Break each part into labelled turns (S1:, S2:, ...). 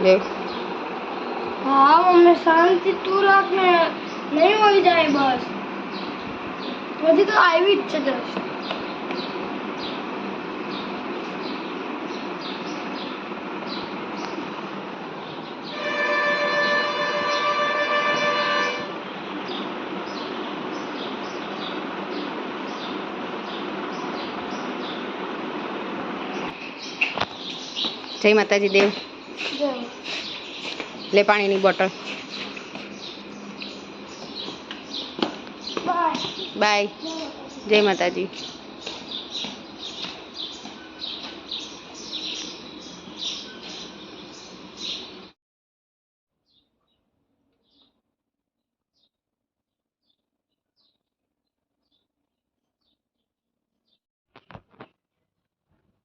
S1: લે
S2: હા મમ્મી શાંતિ તું રાખ ને નહીં હોઈ જાય બસ હજી તો આવી જ છે જશ
S1: જય માતાજી દેવ
S2: જય
S1: લે પાણીની બોટલ
S2: બાય
S1: બાય જય માતાજી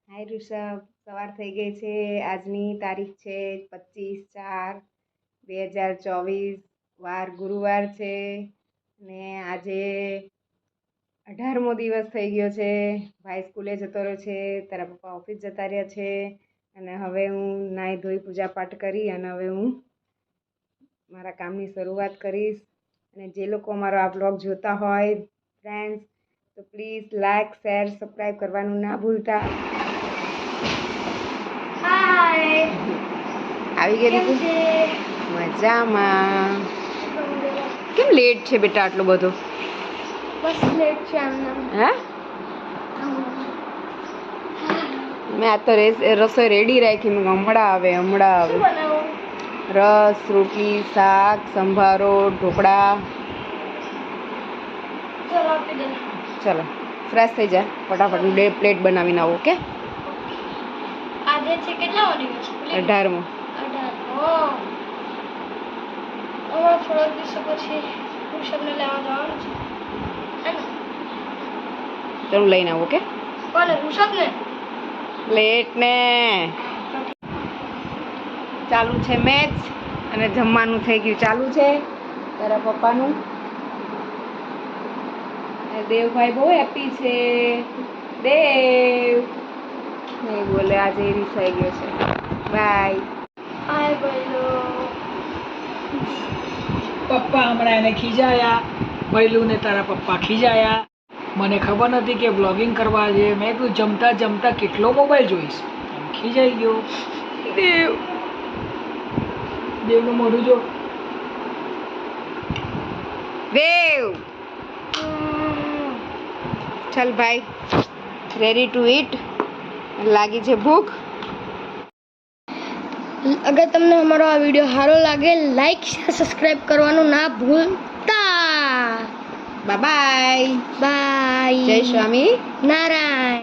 S1: હાય ઋષભ સવાર થઈ ગઈ છે આજની તારીખ છે 25/4/2024 વાર ગુરુવાર છે ને આજે 18મો દિવસ થઈ ગયો છે ભાઈ સ્કૂલે જતો રહ્યો છે તારા પપ્પા ઓફિસ જતા રહ્યા છે અને હવે હું નાહી ધોઈ પૂજા પાઠ કરી અને હવે હું મારા કામની શરૂઆત કરીશ અને જે લોકો મારો આ બ્લોગ જોતા હોય ફ્રેન્ડ્સ તો પ્લીઝ લાઇક શેર સબસ્ક્રાઈબ કરવાનું ના ભૂલતા
S2: હાય
S1: આવી ગઈ
S2: કેમ
S1: દીકુ
S2: છે
S1: મજામાં કેમ લેટ છે બેટા આટલું બધું
S2: બસ લેટ છે આમ
S1: હે મેં આ તો રસોઈ રેડી રાખી મેં હમણાં આવે
S2: શું બનાવું
S1: રસ રોટલી શાક સંભારો ઢોકળા
S2: ચલો આપી દે
S1: ચલો ફ્રેશ થઈ જા ફટાફટ 2 પ્લેટ બનાવીને આવો ઓકે
S2: આજે છે કેટલા દિવસ
S1: 18મો
S2: 18 હમણાં થોડા દિવસો પછી ઋષભને લેવા જવાનું છે હે ને
S1: તો હું લઈને આવું ઓકે
S2: કોને ઋષભને
S1: પ્લેટ ને ચાલુ છે મેચ અને જમવાનું થઈ ગયું ચાલુ છે તારા પપ્પાનું અને દેવભાઈ બહુ હેપી છે દેવ નહીં બોલે આજે રીસાઈ ગયો છે બાય
S2: હાય બોલો
S3: પપ્પા હમણાં એને ખીજાયા ભૈલું ને તારા પપ્પા ખીજાયા મને ખબર નથી કે બ્લોગિંગ કરવા છે મેં કીધું જમતા જમતા કેટલો મોબાઈલ જોઈશ ખીજાઈ ગયો દેવ દેવનું મોઢું જો
S1: દેવ ચલ ભાઈ રેડી ટુ ઈટ લાગી છે ભૂખ
S2: અગર તમને અમારો આ વિડીયો સારો લાગે લાઈક શેર સબસ્ક્રાઇબ કરવાનું ના ભૂલતા
S1: બાય
S2: બાય
S1: જય સ્વામી
S2: નારાયણ